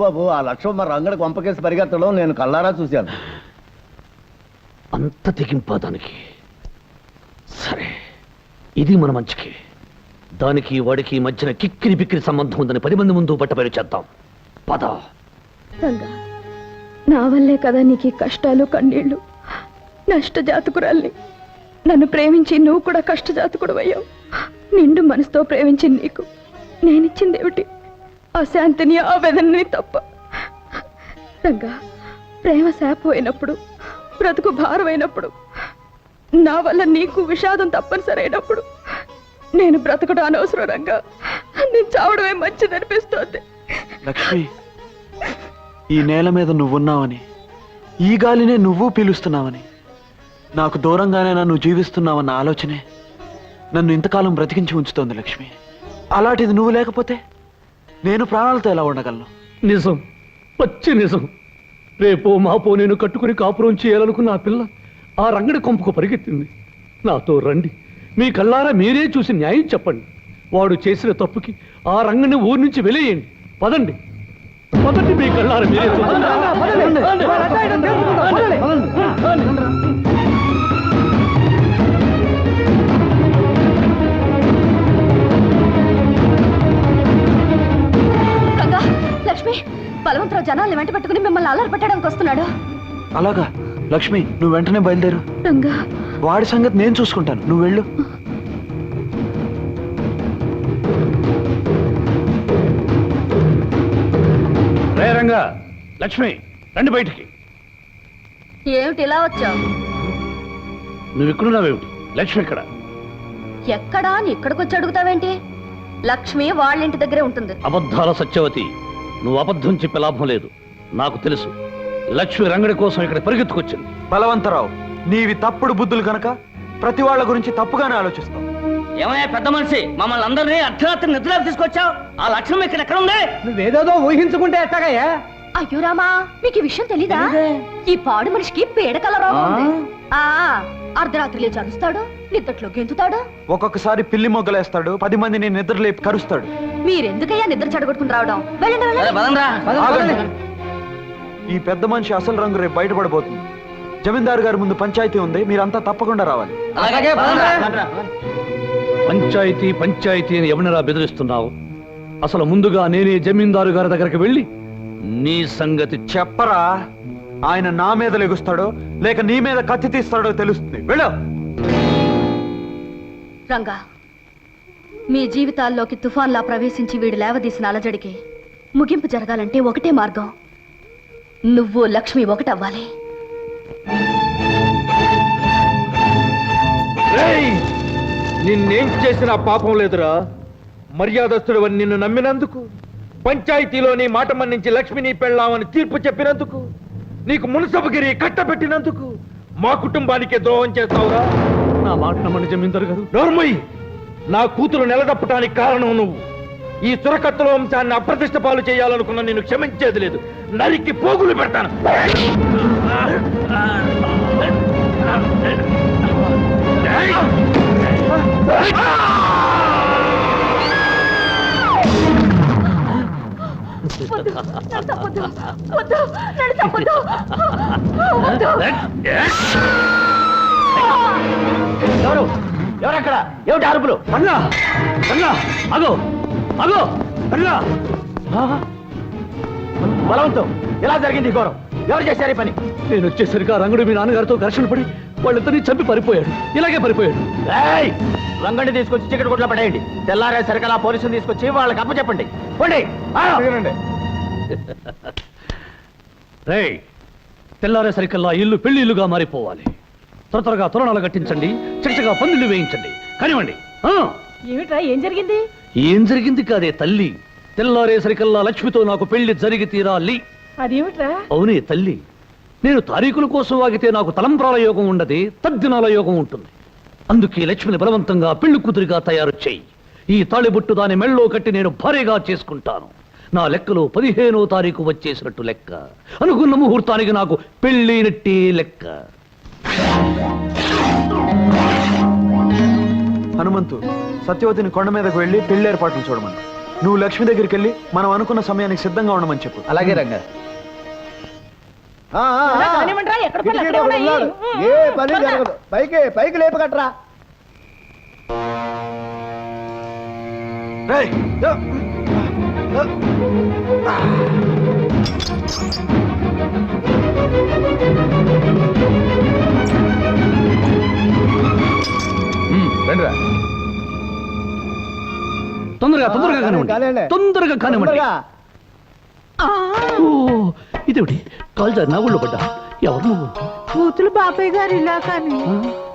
బాబు ఆ లక్ష్యం మరి రంగడి కొంపకేసి పరిగెత్తడం నేను కళ్ళారా చూశాను. అంత తెగింపదానికి సరే, ఇది మన మంచికి. దానికి వాడికి మధ్యన కిక్కిరి బిక్కిరి సంబంధం ఉందని 10 మంది ముందు బట్టబయలు చేద్దాం. పద. రంగా, నా వల్లే కదా నీకు కష్టాలు కన్నీళ్లు. నష్టజాతకురాల్ని. నన్ను ప్రేమించి నువ్వు కూడా కష్టజాతకుడు అయ్యావు. నిండు మనసుతో ప్రేమించి నీకు నేనిచ్చిందేమిటి? ఆ శాంతిని, ఆ వేదనని తప్ప. రంగా, ప్రేమ శాపమైనప్పుడు, బ్రతుకు భారమైనప్పుడు, నా వల్ల నీకు విషాదం తప్పనిసరైనప్పుడు నేను బ్రతకడం అనవసరం. రంగా, నేను చావడమే మంచిదనిపిస్తోంది. లక్ష్మి, ఈ నేల మీద నువ్వున్నావని, ఈ గాలినే నువ్వు పీలుస్తున్నావని, నాకు దూరంగానే నన్ను జీవిస్తున్నావన్న ఆలోచనే నన్ను ఇంతకాలం బ్రతికించి ఉంచుతోంది లక్ష్మి. అలాంటిది నువ్వు లేకపోతే నేను ప్రాణాలతో ఎలా ఉండగలను? నిజం, పచ్చి నిజం. రేపో మాపో నేను కట్టుకుని కాపురం చేయాలనుకున్న ఆ పిల్ల ఆ రంగడి కొంపకు పరిగెత్తింది. నాతో రండి, మీ కళ్ళారా మీరే చూసి న్యాయం చెప్పండి. వాడు చేసిన తప్పుకి ఆ రంగడిని ఊరి నుంచి వెలేయండి. పదండి, పదండి, మీ కళ్ళారా మీరే లక్ష్మి, బలవంతరావు జనాల్ని వెంట పెట్టుకుని మిమ్మల్ని అల్లరి పెట్టడానికి వస్తున్నాడు. అలాగా? లక్ష్మి, నువ్వు వెంటనే బయలుదేరు. రంగా, వాడి సంగతి నేను చూసుకుంటాను, నువ్వు వెళ్ళు. రే రంగా, లక్ష్మి, రండి బయటికి. ఏమిటి ఇలా వచ్చావు? నువ్వు ఇక్కడున్నావేమిటి? లక్ష్మి ఇక్కడ. ఎక్కడా అని ఇక్కడికి వచ్చి అడుగుతావేంటి? లక్ష్మి వాళ్ళింటి దగ్గరే ఉంటుంది. అబద్ధాల సత్యవతి, నువ్వు అబద్ధం చెప్పే లాభం లేదు. నాకు తెలుసు, లక్ష్మి రంగడి కోసం ఇక్కడ పరిగెత్తుకొచ్చింది. బలవంతరావు, నీవి తప్పుడు బుద్ధులు కనుక ప్రతి వాళ్ళ గురించి తప్పుగానే ఆలోచిస్తావు. ఏమయ్యా పెద్ద మనిషి, మమ్మల్ని అందరినీ అర్ధరాత్రి నిద్రలోకి తీసుకొచ్చావు. ఆ లక్ష్యం ఇక్కడ ఎక్కడ ఉంది? నువ్వేదేదో ఊహించుకుంటే ఎట్టాగయ్యా? అయ్యో రామా, మీకు ఈ విషయం తెలీదా? ఈ పాడు మనిషికి పీడకల రోగం ఉంది. అర్ధరాత్రి లేచి అరుస్తాడు, నిద్రలో గెంతుతాడు, ఒక్కొక్కసారి పిల్లి మొగ్గలేస్తాడు, 10 మందిని నిద్రలేపి కరుస్తాడు. మీరెందుకయ్యా నిద్ర చెడగొట్టుకుని రావడం? వెళ్ళండి, వెళ్ళండి. ఆగండి. ఈ పెద్ద మనిషి అసలు రంగు రేపు బయటపడబోతుంది. జమీందారు గారి ముందు పంచాయతీ ఉంది, మీరంతా తప్పకుండా రావాలి. పంచాయతీ పంచాయతీ అని ఎవరినరా బెదిరిస్తున్నావు? అసలు ముందుగా నేనే జమీందారు గారి దగ్గరికి వెళ్ళి నీ సంగతి చెప్పరా. ఆయన నా మీద లెగుస్తాడో లేక నీ మీద కత్తి తీస్తాడో తెలుస్తుంది. వెళ్ళు. రంగా, మీ జీవితాల్లోకి తుఫాన్లా ప్రవేశించి వీడు లేవదీసిన అలజడికి ముగింపు జరగాలంటే ఒకటే మార్గం. నువ్వు లక్ష్మి ఒకటవ్వాలి. నిన్నేం చేసినా పాపం లేదురా. మర్యాదస్తుడు అని నిన్ను నమ్మినందుకు, పంచాయతీలోని మాట మన్నించి లక్ష్మిని పెళ్ళామని తీర్పు చెప్పినందుకు, నీకు మున్సబగిరి కట్టబెట్టినందుకు మా కుటుంబానికే ద్రోహం చేస్తావురా. నా మాట నమ్మని జమీందారు గారు. నోర్మయ్యి, నా కూతురు నిలదప్పటానికి కారణం నువ్వు. ఈ సురకత్తుల వంశాన్ని అప్రతిష్ట పాలు చేయాలనుకున్న నేను క్షమించేది లేదు. నరికి పోగులు పెడతాను. ఎవరు ఎవరక్కడ? ఏమిటి అరుపులు? రంగా, రంగా, అగో, అగో, రంగా. బలవంతం, ఎలా జరిగింది ఘోరం? ఎవరు చేశారు ఈ పని? నేను వచ్చేసరికి ఆ రంగుడు మీ నాన్నగారితో ఘర్షణ పడి వాళ్ళిద్దరినీ చంపి పారిపోయాడు. ఇలాగే పారిపోయాడు. రంగండి తీసుకొచ్చి చికెట్ కొట్లో పడేయండి. తెల్లారే సరికలా పోలీసులు తీసుకొచ్చి వాళ్ళకి అప్పచెప్పండి. పోండి. రేయ్, తెల్లారే సరికల్లా ఇల్లు పెళ్లి ఇల్లుగా మారిపోవాలి. త్వరగా తోరణాలు కట్టించండి, చక్కగా పందిళ్ళు వేయించండి. కానివ్వండి. ఏమిట్రా, ఏం జరిగింది? ఏం జరిగింది కాదే తల్లి, తెల్లారే సరికల్లా లక్ష్మితో నాకు పెళ్లి జరిగి తీరాలి. అదేమిట్రా? అవునే తల్లి, నేను తారీఖుల కోసం వాగితే నాకు తలంబ్రాల యోగం ఉండదు, తద్దినాల యోగం ఉంటుంది. అందుకే లక్ష్మిని బలవంతంగా పెళ్లి కూతురిగా తయారు చేయి. ఈ తాళిబొట్టు దాని మెళ్ళో కట్టి నేను భారీగా చేసుకుంటాను. నా లెక్కలో 15వ తారీఖు వచ్చేసినట్టు లెక్క. అనుకున్న ముహూర్తానికి నాకు పెళ్ళైనట్టే లెక్క. హనుమంతు, సత్యవతిని కొండ మీదకు వెళ్ళి పెళ్లి ఏర్పాట్లు చూడమని. నువ్వు లక్ష్మి దగ్గరికి వెళ్ళి మనం అనుకున్న సమయానికి సిద్ధంగా ఉండమని చెప్పు. అలాగే రంగా. ఏ పని జరగదు. పైకి లేపగట్రా. రేయ్, రండిరా. తొందరగా కానివ్వండి, కానివ్వండి. తొందరగా కానివ్వండి. తొందరగా. ఓ, ఇదేమిటి కాలు జారి నా ఊళ్ళో పడ్డా? ఎవరు నువ్వు? కూతురు బాబాయ్ గారు ఇలా కానీ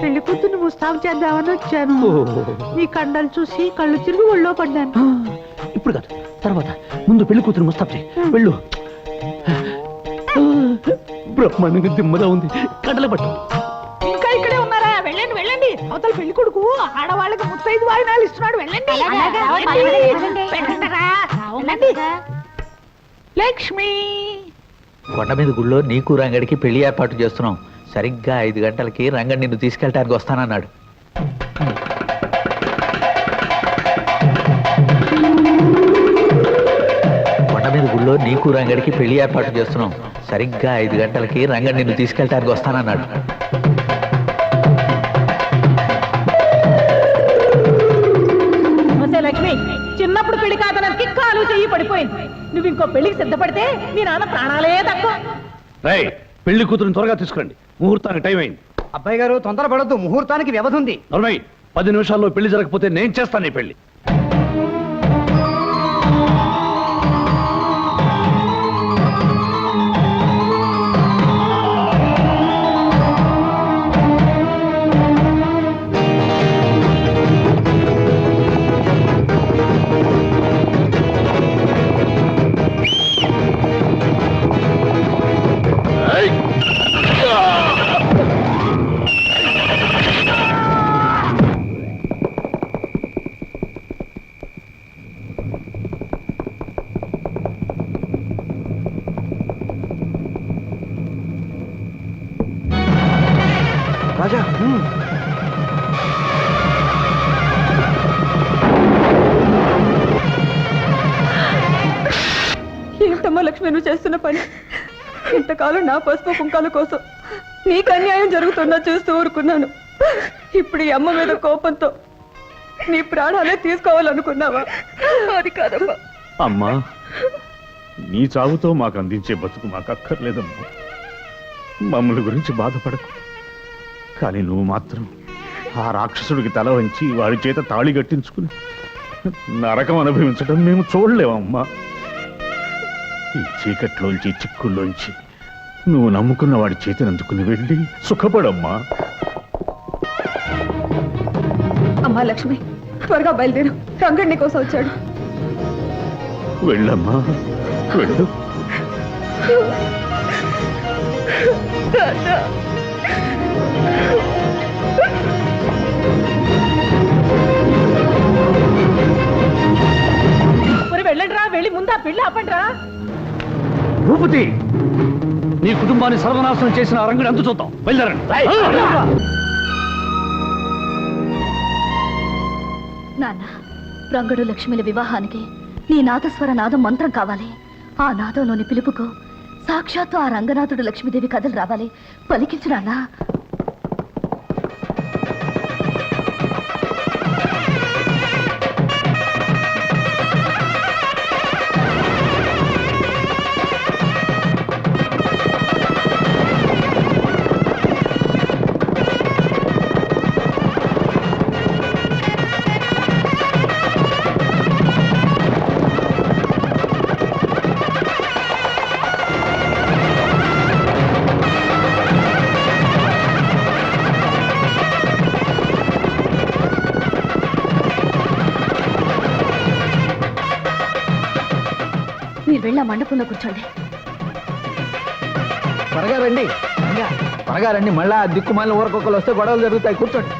పెళ్లి కూతురు ముస్తాబు చేద్దామని వచ్చాను. నీ కండలు చూసి కళ్ళు తిరిగి ఒళ్ళో పడ్డాను. ఇప్పుడు కాదు, తర్వాత. ముందు పెళ్లి కూతురు ముస్తాబు చేయి. వెళ్ళు. బ్రహ్మాండంగా దిమ్మలా ఉంది. కడల పట్టు. ఇంకా ఇక్కడే ఉన్నారా? వెళ్ళండి వెళ్ళండి. అవతల పెళ్లి కొడుకు ఆడవాళ్ళకి 35 వాయినాలు ఇస్తున్నాడు. వెళ్ళండి. వెళ్ళండిరా. వెళ్ళండి. లక్ష్మి, కొండ మీద గుళ్ళో నీకు రంగడికి పెళ్లి ఏర్పాటు చేస్తున్నాం. సరిగ్గా 5 గంటలకి రంగడి నిన్ను తీసుకెళ్ళటానికి వస్తానన్నాడు. కొండ మీద గుళ్ళో నీకు రంగడికి పెళ్లి ఏర్పాటు చేస్తున్నాం. సరిగ్గా 5 గంటలకి రంగడి నిన్ను తీసుకెళ్ళటానికి వస్తానన్నాడు. లక్ష్మి, చిన్నప్పుడు పెళ్లి కాదనకి కాలు చెయ్యి పడిపోయింది. నువ్వు ఇంకో పెళ్లికి సిద్ధపడితే నీ నాన్న ప్రాణాలే తక్కువ. రేయ్, పెళ్లి కూతురుని త్వరగా తీసుకురండి. ముహూర్తానికి టైం అయింది. అబ్బాయి గారు తొందరపడద్దు. ముహూర్తానికి వ్యవధి ఉంది. నర్మయ్, 10 నిమిషాల్లో పెళ్లి జరగకపోతే నేను చేస్తాను ఈ పెళ్లి. రాజా, ఏంటమ్మా లక్ష్మి నువ్వు చేస్తున్న పని? ఇంతకాలం నా పసుపు కుంకాల కోసం నీకు అన్యాయం జరుగుతున్నా చూస్తూ ఊరుకున్నాను. ఇప్పుడు ఈ అమ్మ మీద కోపంతో నీ ప్రాణాలే తీసుకోవాలనుకున్నావా? అది కాదమ్మా. అమ్మా, నీ చావుతో మాకు అందించే బతుకు మాకు అక్కర్లేదమ్మా. మమ్మల్ని గురించి బాధపడకు. కానీ నువ్వు మాత్రం ఆ రాక్షసుడికి తల వంచి వాడి చేత తాళి కట్టించుకుని నరకం అనుభవించడం మేము చూడలేమమ్మా. ఈ చీకట్లోంచి చిక్కుల్లోంచి నువ్వు నమ్ముకున్న వాడి చేతిని అందుకుని వెళ్ళి సుఖపడమ్మా. అమ్మా లక్ష్మి, త్వరగా బయలుదేరు. రంగడి కోసం వచ్చాడు. వెళ్ళమ్మా, వెళ్ళు. వెళ్ళండి రా. వెళ్ళి ముందా పెళ్లి ఆపండి రా. భూపతి, నీ కుటుంబాన్ని సర్వనాశనం చేసిన ఆ రంగుని అంతు చూద్దాం. బయలుదేరండి. నాన్న, రంగడు లక్ష్మిల వివాహానికి నీ నాదస్వర నాదం మంత్రం కావాలి. ఆ నాదంలోని పిలుపుకు సాక్షాత్తు ఆ రంగనాథుడు లక్ష్మీదేవి కథలు రావాలి. పలికించు నాన్నా. మీరు వెళ్ళి ఆ మండపంలో కూర్చోండి. త్వరగా రండి, త్వరగా రండి. మళ్ళా దిక్కుమాలిన ఊరకొక్కలు వస్తే గొడవలు జరుగుతాయి. కూర్చోండి.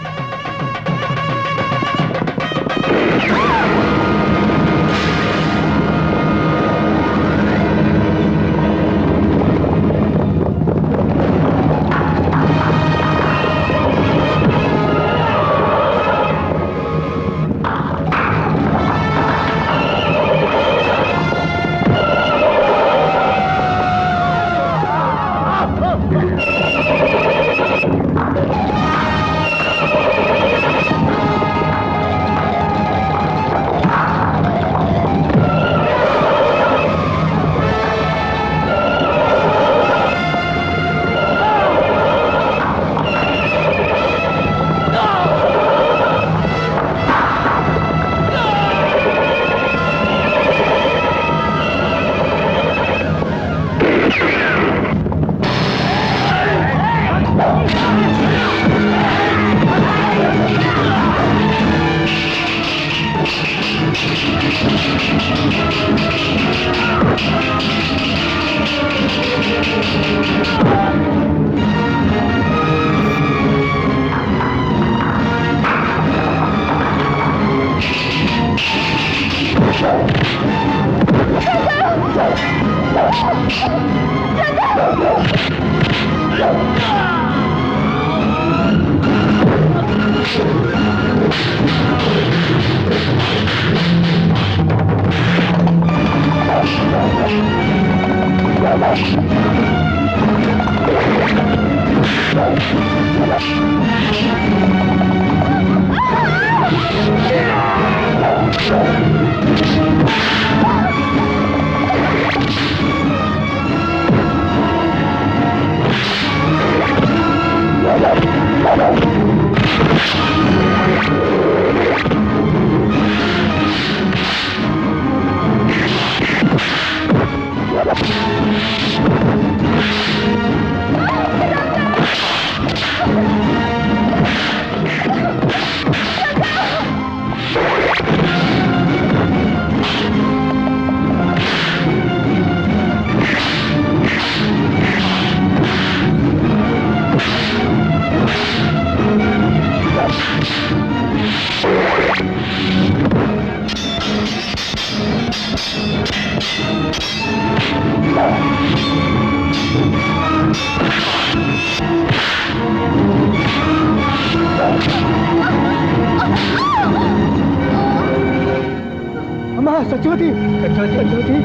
అమ్మా సత్యవతి సత్యవతి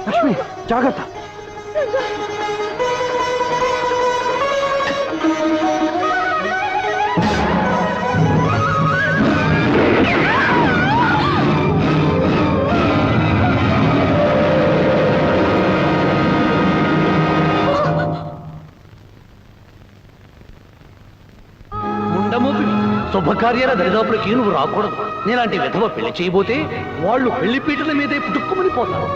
లక్ష్మి జాగ్రత్త. ముండమోపిడి శుభకార్యాల దరిదాపులకి నువ్వు రాకూడదు. నేలాంటి విధవ పెళ్లి చేయబోతే వాళ్ళు పెళ్లి పీటల మీదే పుట్టుక్కుమని పోతారు.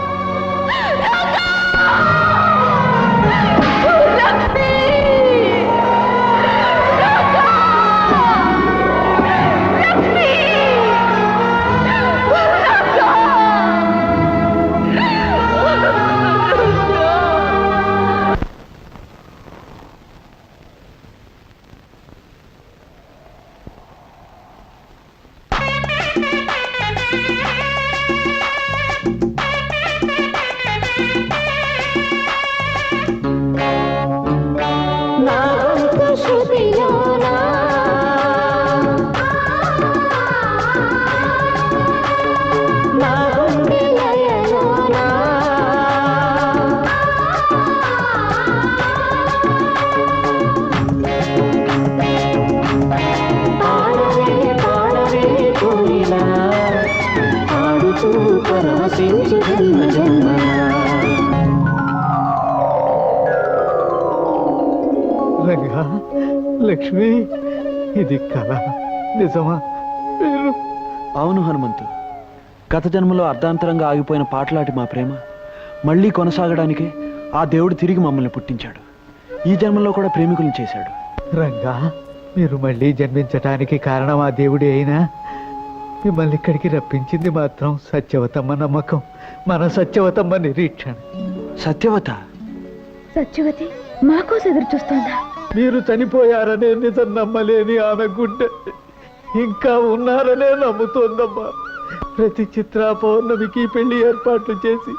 రంగా లక్ష్మి ఇది కళ నిజమా? అవును హనుమంతు, గత జన్మలో అర్ధాంతరంగా ఆగిపోయిన పాటలాటి మా ప్రేమ మళ్ళీ కొనసాగడానికి ఆ దేవుడు తిరిగి మమ్మల్ని పుట్టించాడు. ఈ జన్మలో కూడా ప్రేమికులను చేశాడు. రంగా మీరు మళ్ళీ జన్మించటానికి కారణం ఆ దేవుడే అయినా మిమ్మల్ని ఇక్కడికి రప్పించింది మాత్రం సత్యవతమ్మ నమ్మకం, మన సత్యవతమ్మ నిరీక్షణ. సత్యవత సత్యవతి మాకోసం ఎదురు చూస్తోందా? మీరు చనిపోయారనే నిజం నమ్మలేని ఆమె గుండె ఇంకా ఉన్నారనే నమ్ముతోందమ్మా. ప్రతి చిత్రా పౌర్ణమికి పెళ్లి ఏర్పాట్లు చేసి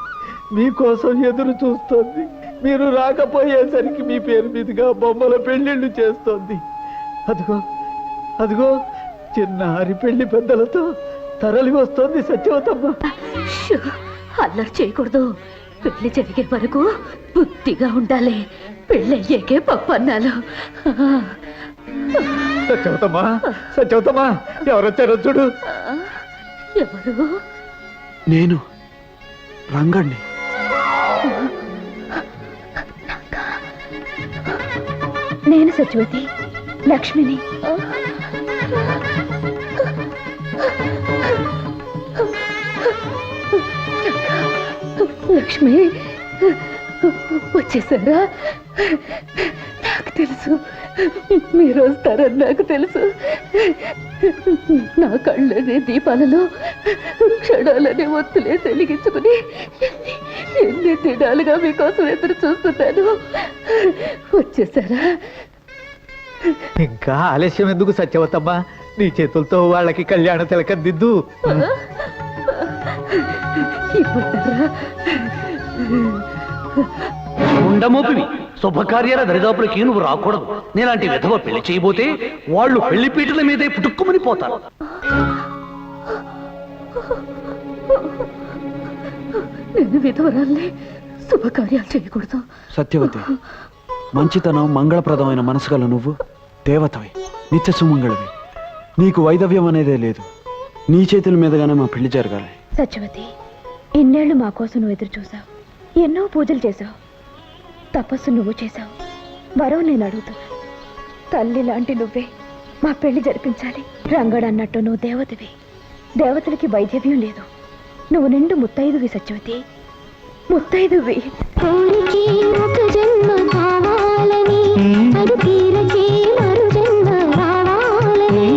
మీకోసం ఎదురు చూస్తోంది. మీరు రాకపోయేసరికి మీ పేరు మీదుగా బొమ్మల పెళ్లిళ్ళు చేస్తోంది. అదిగో అదిగో చిన్నారి పెళ్లి పెద్దలతో తరలి వస్తోంది సత్యవతమ్మ. షూ, అల్లరి చేయకూడదు. పెళ్లి జరిగే వరకు బుద్ధిగా ఉండాలి. పెళ్ళి అయ్యాకే పప్పు అన్నాలు. సత్యవతమ్మ, సత్యవతమ్మ, ఎవరొచ్చారో చూడు. ఎవరు? నేను రంగణ్ణి. నేను సత్యవతి, లక్ష్మిని. లక్ష్మి వచ్చేసారా? నాకు తెలుసు మీరు వస్తారని నాకు తెలుసు. నా కళ్ళనే దీపాలలో క్షణాలనే ఒత్తులే వెలిగించుకుని ఎన్ని దినాలుగా మీకోసం ఎదురు చూస్తున్నాను. వచ్చేసారా? ఇంకా ఆలస్యం ఎందుకు సత్యవతమ్మ? నీ చేతులతో వాళ్ళకి కళ్యాణ తిలకం దిద్దు. ఇవ్వతారా? ఉండమోపివి శుభకార్యాల దరిదాపులకి నువ్వు రాకూడదు. నేలాంటి విధవ పెళ్లి చేయబోతే వాళ్ళు పెళ్లి పీటల మీదే పుట్టుక్కుమని పోతారు. నేను విధవరాల్ని, శుభకార్యాలు చేయకూడదు. సత్యవతి, మంచితనం మంగళప్రదమైన మనసు గల నువ్వు దేవతవి, నిత్య సుమంగళవి. నీకు వైదవ్యం అనేదే లేదు. నీ చేతుల మీదుగానే మా పెళ్లి జరగాలి. సత్యవతి, ఇన్నేళ్లు మా కోసం నువ్వు ఎదురు చూసావు. ఎన్నో పూజలు చేశావు, తపస్సు నువ్వు చేశావు. వరం నేను అడుగుతున్నా. తల్లి లాంటి నువ్వే మా పెళ్లి జరిపించాలి. రంగడు అన్నట్టు నువ్వు దేవతవి. దేవతలకి వైద్యవ్యం లేదు. నువ్వు నిండు ముత్తైదువి సత్యవతి, ముత్తైదువి.